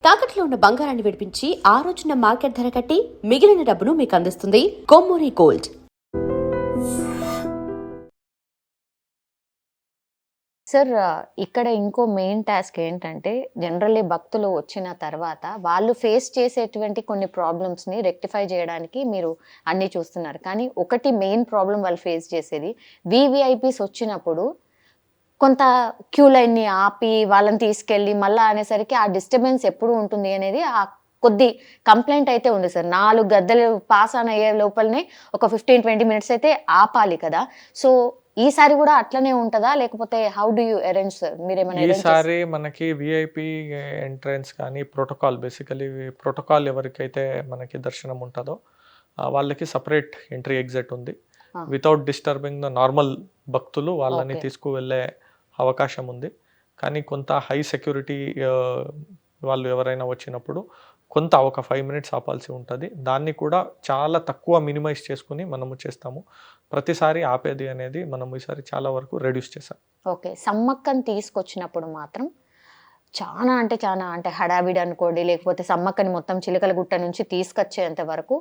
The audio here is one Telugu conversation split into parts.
తాకట్లో ఉన్న బంగారాన్ని విడిపించి ఆ రోజున మార్కెట్ ధర కట్టి మిగిలిన డబ్బును మీకు అందిస్తుంది కొమ్మూరి గోల్డ్. సార్ ఇక్కడ ఇంకో మెయిన్ టాస్క్ ఏంటంటే జనరల్లీ భక్తులు వచ్చిన తర్వాత వాళ్ళు ఫేస్ చేసేటువంటి కొన్ని ప్రాబ్లమ్స్ని రెక్టిఫై చేయడానికి మీరు అన్నీ చూస్తున్నారు. కానీ ఒకటి మెయిన్ ప్రాబ్లం వాళ్ళు ఫేస్ చేసేది వివిఐపీస్ వచ్చినప్పుడు కొంత క్యూ లైన్ని ఆపి వాళ్ళని తీసుకెళ్ళి మళ్ళీ అనేసరికి ఆ డిస్టర్బెన్స్ ఎప్పుడు ఉంటుంది అనేది ఆ కొద్ది కంప్లైంట్ అయితే ఉంది సార్. 4 గద్దెలు పాస్ ఆన్ అయ్యే లోపలనే ఒక 15-20 మినిట్స్ అయితే ఆపాలి కదా. సో ఈసారి కూడా అట్లనే ఉంటుందా లేకపోతే how do you arrange sir? మీరేమైనా ఈసారి మనకి విఐపి ఎంట్రన్స్ కానీ బేసికలీ ప్రోటోకాల్ ఎవరికైతే మనకి దర్శనం ఉంటుందో వాళ్ళకి సపరేట్ ఎంట్రీ ఎగ్జిట్ ఉంది. వితౌట్ డిస్టర్బింగ్ ద నార్మల్ భక్తులు వాళ్ళని తీసుకువెళ్ళే అవకాశం ఉంది. కానీ కొంత హై సెక్యూరిటీ వాళ్ళు ఎవరైనా వచ్చినప్పుడు కొంత ఒక 5 మినిట్స్ ఆపాల్సి ఉంటుంది. దాన్ని కూడా చాలా తక్కువ మినిమైజ్ చేసుకుని మనము చేస్తాము. ప్రతిసారి ఆపేది అనేది మనం ఈసారి చాలా వరకు రెడ్యూస్ చేసాం. ఓకే, సమ్మక్కని తీసుకొచ్చినప్పుడు మాత్రం చాలా అంటే హడావిడి అనుకోండి, లేకపోతే సమ్మక్కని మొత్తం చిలకల గుట్ట నుంచి తీసుకొచ్చేంత వరకు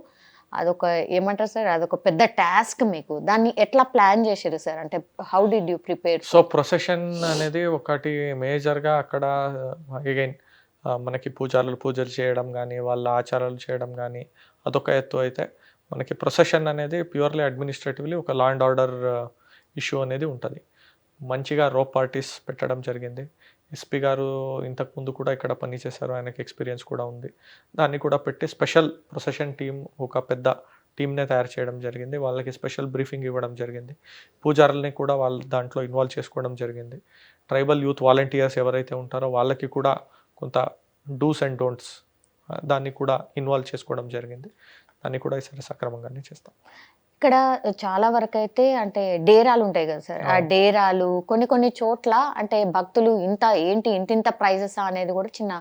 అదొక ఏమంటారు సార్, అదొక పెద్ద టాస్క్. మీకు దాన్ని ఎట్లా ప్లాన్ చేశారు సార్? అంటే how did you prepare? So procession అనేది ఒకటి మేజర్గా అక్కడ అగైన్ మనకి పూజలు చేయడం కానీ వాళ్ళ ఆచారాలు చేయడం కానీ అదొక ఎత్తు అయితే, మనకి ప్రొసెషన్ అనేది ప్యూర్లీ అడ్మినిస్ట్రేటివ్లీ ఒక లా అండ్ ఆర్డర్ ఇష్యూ అనేది ఉంటుంది. మంచిగా రోప్ పార్టీస్ పెట్టడం జరిగింది. ఎస్పీ గారు ఇంతకుముందు కూడా ఇక్కడ పనిచేశారు, ఆయనకి ఎక్స్పీరియన్స్ కూడా ఉంది. దాన్ని కూడా పెట్టి స్పెషల్ ప్రొసెషన్ టీం ఒక పెద్ద టీంనే తయారు చేయడం జరిగింది. వాళ్ళకి స్పెషల్ బ్రీఫింగ్ ఇవ్వడం జరిగింది. పూజారుల్ని కూడా వాళ్ళ దాంట్లో ఇన్వాల్వ్ చేసుకోవడం జరిగింది. ట్రైబల్ యూత్ వాలంటీర్స్ ఎవరైతే ఉంటారో వాళ్ళకి కూడా కొంత డూస్ అండ్ డోంట్స్ దాన్ని కూడా ఇన్వాల్వ్ చేసుకోవడం జరిగింది. దాన్ని కూడా ఈసారి సక్రమంగానే చేస్తాం. ఇక్కడ చాలా వరకు అయితే అంటే డేరాలు ఉంటాయి కదా సార్, ఆ డేరాలు కొన్ని చోట్ల అంటే భక్తులు ఇంతింత ప్రైజెస్ అనేది కూడా చిన్న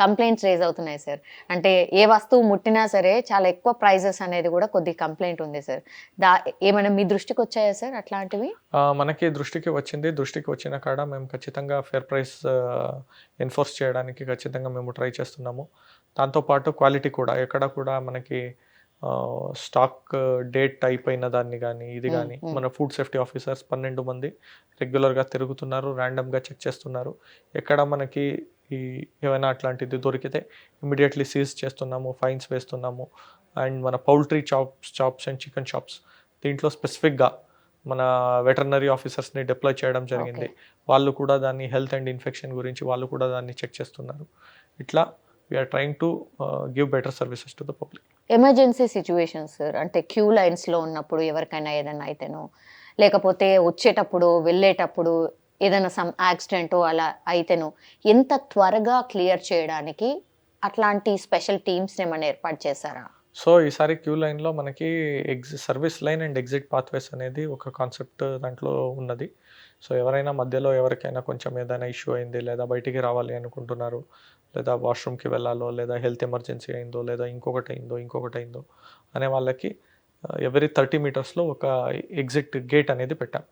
కంప్లైంట్స్ రేజ్ అవుతున్నాయి సార్. అంటే ఏ వస్తువు ముట్టినా సరే చాలా ఎక్కువ ప్రైజెస్ అనేది కూడా కొద్ది కంప్లైంట్ ఉంది సార్. ఏమైనా మీ దృష్టికి వచ్చాయా సార్ అట్లాంటివి? మనకి దృష్టికి వచ్చిన కాడ మేము ఖచ్చితంగా ఫేర్ ప్రైస్ ఎన్ఫోర్స్ చేయడానికి ఖచ్చితంగా మేము ట్రై చేస్తున్నాము. దాంతోపాటు క్వాలిటీ కూడా ఎక్కడ కూడా మనకి స్టాక్ డేట్ అయిపోయిన దాన్ని కానీ ఇది కానీ మన ఫుడ్ సేఫ్టీ ఆఫీసర్స్ 12 మంది రెగ్యులర్గా తిరుగుతున్నారు, ర్యాండమ్గా చెక్ చేస్తున్నారు. ఎక్కడ మనకి ఏమైనా అట్లాంటిది దొరికితే ఇమీడియట్లీ సీజ్ చేస్తున్నాము, ఫైన్స్ వేస్తున్నాము. అండ్ మన poultry chops and chicken shops దీంట్లో స్పెసిఫిక్గా మన వెటర్నరీ ఆఫీసర్స్ని డిప్లాయ్ చేయడం జరిగింది. వాళ్ళు కూడా దాన్ని హెల్త్ అండ్ ఇన్ఫెక్షన్ గురించి వాళ్ళు కూడా దాన్ని చెక్ చేస్తున్నారు. ఇట్లా we are trying to give better services to the public. Emergency situations sir, అంటే క్యూ లైన్స్లో ఉన్నప్పుడు ఎవరికైనా ఏదైనా అయితేనో, లేకపోతే వచ్చేటప్పుడు వెళ్ళేటప్పుడు ఏదైనా సమ్ యాక్సిడెంటో అలా అయితేనో ఎంత త్వరగా క్లియర్ చేయడానికి అట్లాంటి స్పెషల్ టీమ్స్ని ఏమైనా ఏర్పాటు చేశారా? సో ఈసారి క్యూ లైన్లో మనకి service line and exit pathways అనేది ఒక కాన్సెప్ట్ దాంట్లో ఉన్నది. సో ఎవరైనా మధ్యలో ఎవరికైనా కొంచెం ఏదైనా ఇష్యూ అయింది, లేదా బయటికి రావాలి అనుకుంటున్నారు, లేదా వాష్రూమ్కి వెళ్ళాలో, లేదా హెల్త్ ఎమర్జెన్సీ అయిందో, లేదా ఇంకొకటి అయిందో అనే వాళ్ళకి ఎవరీ 30 మీటర్స్లో ఒక ఎగ్జిట్ గేట్ అనేది పెట్టాం.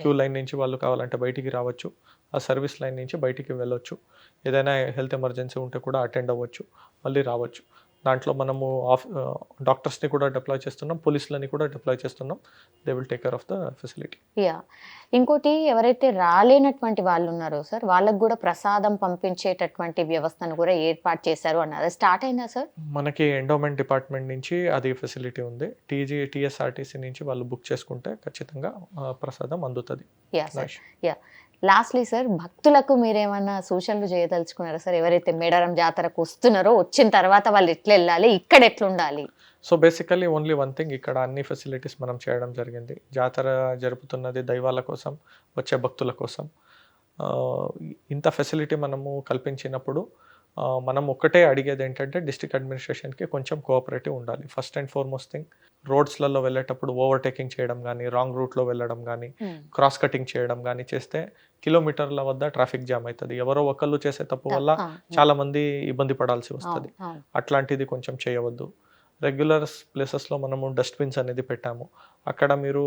క్యూ లైన్ నుంచి వాళ్ళు కావాలంటే బయటికి రావచ్చు, ఆ సర్వీస్ లైన్ నుంచి బయటికి వెళ్ళొచ్చు. ఏదైనా హెల్త్ ఎమర్జెన్సీ ఉంటే కూడా అటెండ్ అవ్వచ్చు, మళ్ళీ రావచ్చు. దాంట్లో మనము డాక్టర్స్ని కూడా డిప్లాయ్ చేస్తున్నాం, పోలీసులని కూడా డిప్లాయ్ చేస్తున్నాం. They will take care of the facility. ఇంకోటి ఎవరైతే రాలేనటువంటి వాళ్ళు ఉన్నారో సార్, వాళ్ళకు కూడా ప్రసాదం పంపించేటటువంటి వ్యవస్థను కూడా ఏర్పాటు చేశారు అన్నారు. స్టార్ట్ అయిందా సార్? మనకి ఎండోమెంట్ డిపార్ట్మెంట్ నుంచి అది ఫెసిలిటీ ఉంది. టీఎస్ఆర్టీసీ నుంచి వాళ్ళు బుక్ చేసుకుంటే ఖచ్చితంగా ప్రసాదం అందుతుంది. లాస్ట్లీ సార్, భక్తులకు మీరేమన్నా సూచనలు చేయదలుచుకున్నారా సార్? ఎవరైతే మేడారం జాతరకు వస్తున్నారో వచ్చిన తర్వాత వాళ్ళు ఎట్లా వెళ్ళాలి, ఇక్కడ ఎట్లుండాలి? So basically only one thing, ఇక్కడ అన్ని ఫెసిలిటీస్ మనం చేయడం జరిగింది. జాతర జరుపుతున్నది దైవాల కోసం, వచ్చే భక్తుల కోసం. ఇంత ఫెసిలిటీ మనము కల్పించినప్పుడు మనం ఒక్కటే అడిగేది ఏంటంటే డిస్ట్రిక్ట్ అడ్మినిస్ట్రేషన్కి కొంచెం కోఆపరేటివ్ ఉండాలి. ఫస్ట్ అండ్ ఫార్మోస్ట్ థింగ్, రోడ్స్లలో వెళ్ళేటప్పుడు ఓవర్టేకింగ్ చేయడం కానీ, రాంగ్ రూట్లో వెళ్ళడం కానీ, క్రాస్ కటింగ్ చేయడం కానీ చేస్తే కిలోమీటర్ల వద్ద ట్రాఫిక్ జామ్ అవుతుంది. ఎవరో ఒకళ్ళు చేసే తప్పు వల్ల చాలా మంది ఇబ్బంది పడాల్సి వస్తుంది. అట్లాంటిది కొంచెం చేయవద్దు. రెగ్యులర్ ప్లేసెస్లో మనము డస్ట్బిన్స్ అనేది పెట్టాము. అక్కడ మీరు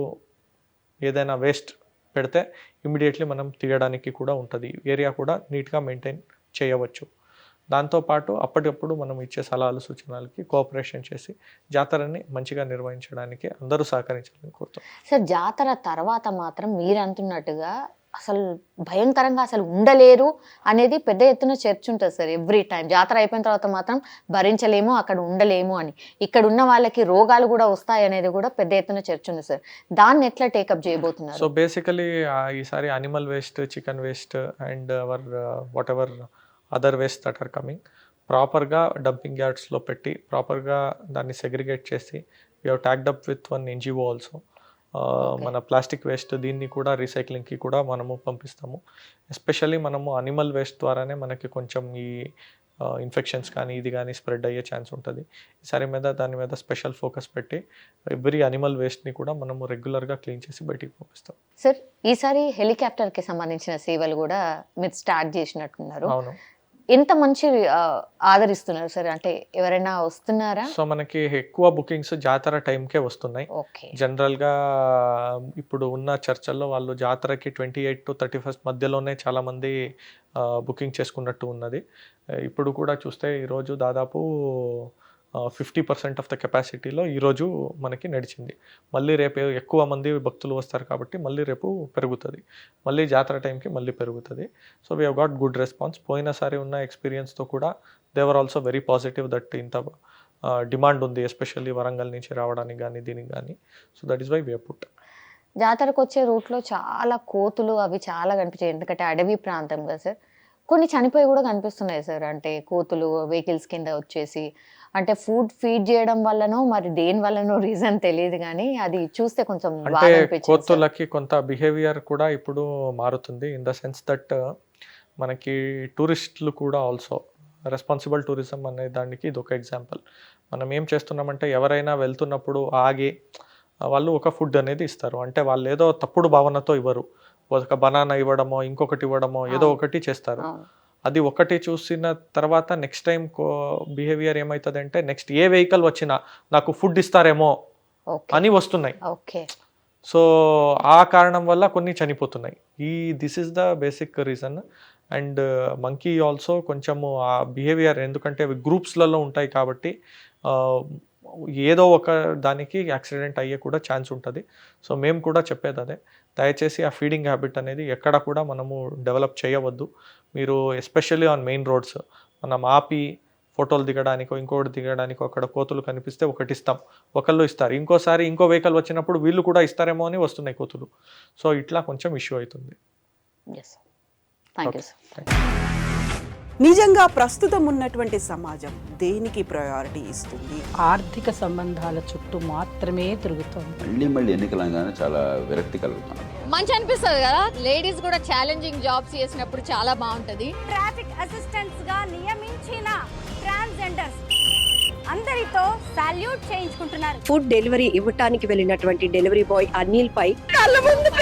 ఏదైనా వేస్ట్ పెడితే ఇమీడియట్లీ మనం తీయడానికి కూడా ఉంటుంది. ఏరియా కూడా నీట్గా మెయింటైన్ చేయవచ్చు. దాంతోపాటు అప్పటికప్పుడు మనం ఇచ్చే సలహాలు సూచనలకి కోఆపరేషన్ చేసి జాతరని మంచిగా నిర్వహించడానికి అందరూ సహకరించాలని కోరుతాం. సార్ జాతర తర్వాత మాత్రం మీరు అంటున్నట్టుగా అసలు భయంకరంగా అసలు ఉండలేరు అనేది పెద్ద ఎత్తున చర్చ ఉంటుంది సార్. ఎవ్రీ టైం జాతర అయిపోయిన తర్వాత మాత్రం భరించలేము, అక్కడ ఉండలేము అని. ఇక్కడ ఉన్న వాళ్ళకి రోగాలు కూడా వస్తాయి అనేది కూడా పెద్ద ఎత్తున చర్చ ఉంది సార్. దాన్ని ఎట్లా టేకప్ చేయబోతున్నారు? సో బేసికలీ ఈసారి animal waste, chicken waste and our whatever other waste that are coming ప్రాపర్గా డంపింగ్ యార్డ్స్లో పెట్టి ప్రాపర్గా దాన్ని సెగ్రిగేట్ చేసి we have tagged up with one NGO also. మన ప్లాస్టిక్ వేస్ట్ దీన్ని కూడా రీసైక్లింగ్కి కూడా మనము పంపిస్తాము. ఎస్పెషల్లీ మనము అనిమల్ వేస్ట్ ద్వారానే మనకి కొంచెం ఈ ఇన్ఫెక్షన్స్ కానీ ఇది కానీ స్ప్రెడ్ అయ్యే ఛాన్స్ ఉంటుంది. ఈసారి దాని మీద స్పెషల్ ఫోకస్ పెట్టి ఎవ్రీ అనిమల్ వేస్ట్ని కూడా మనము రెగ్యులర్గా క్లీన్ చేసి బయటికి పంపిస్తాం. సార్ ఈసారి హెలికాప్టర్కి సంబంధించిన సేవలు కూడా మీరు స్టార్ట్ చేసినట్టున్నారు. అవును. ఎంత మంచి ఆదరిస్తున్నారు సార్, అంటే ఎవరైనా వస్తున్నారా? సో మనకి ఎక్కువ బుకింగ్స్ జాతర టైంకే వస్తున్నాయి. ఓకే. జనరల్గా ఇప్పుడు ఉన్న చర్చల్లో వాళ్ళు జాతరకి 28 to 31 మధ్యలోనే చాలామంది బుకింగ్ చేసుకున్నట్టు ఉన్నది. ఇప్పుడు కూడా చూస్తే ఈరోజు దాదాపు 50% ఆఫ్ ద కెపాసిటీలో ఈరోజు మనకి నడిచింది. మళ్ళీ రేపు ఎక్కువ మంది భక్తులు వస్తారు కాబట్టి మళ్ళీ రేపు పెరుగుతుంది. మళ్ళీ జాతర టైంకి మళ్ళీ పెరుగుతుంది. So we have got good response. పోయినసారి ఉన్న ఎక్స్పీరియన్స్తో కూడా they were also very positive that ఇంత డిమాండ్ ఉంది, ఎస్పెషల్లీ వరంగల్ నుంచి రావడానికి కానీ దీనికి కానీ. So that is why we have put. జాతరకు వచ్చే రూట్లో చాలా కోతులు అవి చాలా కనిపించాయి, ఎందుకంటే అడవి ప్రాంతం కదా సార్. కొన్ని చనిపోయి కూడా కనిపిస్తున్నాయి సార్, అంటే కోతులు వెహికల్స్ కింద వచ్చేసి. అంటే ఫుడ్ ఫీడ్ చేయడం వల్లనో మరి దేని వల్లనో రీజన్ తెలియదు, కానీ అది చూస్తే కొంచెం బాధ అంటే అనిపించింది సార్. కోతులకి కొంత బిహేవియర్ కూడా ఇప్పుడు మారుతుంది. ఇన్ ద సెన్స్ దట్ మనకి టూరిస్టులు కూడా ఆల్సో రెస్పాన్సిబుల్ టూరిజం అనే దానికి ఇది ఒక ఎగ్జాంపుల్. మనం ఏం చేస్తున్నామంటే ఎవరైనా వెళ్తున్నప్పుడు ఆగి వాళ్ళు ఒక ఫుడ్ అనేది ఇస్తారు. అంటే వాళ్ళు ఏదో తప్పుడు భావనతో ఇవ్వరు. ఒక బనానా ఇవ్వడమో ఇంకొకటి ఇవ్వడమో ఏదో ఒకటి చేస్తారు. అది ఒకటి చూసిన తర్వాత నెక్స్ట్ టైం బిహేవియర్ ఏమవుతుంది అంటే నెక్స్ట్ ఏ వెహికల్ వచ్చినా నాకు ఫుడ్ ఇస్తారేమో అని వస్తున్నాయి. ఓకే. సో ఆ కారణం వల్ల కొన్ని చనిపోతున్నాయి. This is the basic reason. And monkey also కొంచెము ఆ బిహేవియర్, ఎందుకంటే అవి గ్రూప్స్లలో ఉంటాయి కాబట్టి ఏదో ఒక దానికి యాక్సిడెంట్ అయ్యే కూడా ఛాన్స్ ఉంటుంది. సో మేము కూడా చెప్పేది అదే, దయచేసి ఆ ఫీడింగ్ హ్యాబిట్ అనేది ఎక్కడ కూడా మనము డెవలప్ చేయవద్దు. మీరు ఎస్పెషల్లీ ఆన్ మెయిన్ రోడ్స్ మనం ఆపి ఫోటోలు దిగడానికో ఇంకోటి దిగడానికో అక్కడ కోతులు కనిపిస్తే ఒకటి ఇస్తాం, ఒకళ్ళు ఇస్తారు, ఇంకోసారి ఇంకో వెహికల్ వచ్చినప్పుడు వీళ్ళు కూడా ఇస్తారేమో అని వస్తున్నాయి కోతులు. సో ఇట్లా కొంచెం ఇష్యూ అవుతుంది. నిజంగా ప్రస్తుతం ఉన్నటువంటి సమాజం దేనికి ప్రయారిటీ ఇస్తుంది? ఆర్థిక సంబంధాల చుట్టూ మాత్రమే తిరుగుతోంది. మళ్ళీ ఎన్నికలంగానే చాలా విరక్తి కలుగుతున్నాం. మంచి అనిపిస్తుంది కదా, లేడీస్ కూడా ఛాలెంజింగ్ జాబ్స్ చేసినప్పుడు చాలా బాగుంటది. ట్రాఫిక్ అసిస్టెంట్స్ గా నియమించిన ట్రాన్స్జెండర్స్ అందరితో సాల్యూట్ చేయించుకుంటున్నారు. ఫుడ్ డెలివరీ ఇవ్వటానికి వెళ్ళినటువంటి డెలివరీ బాయ్ అనిల్ పై కళ్ళ ముందు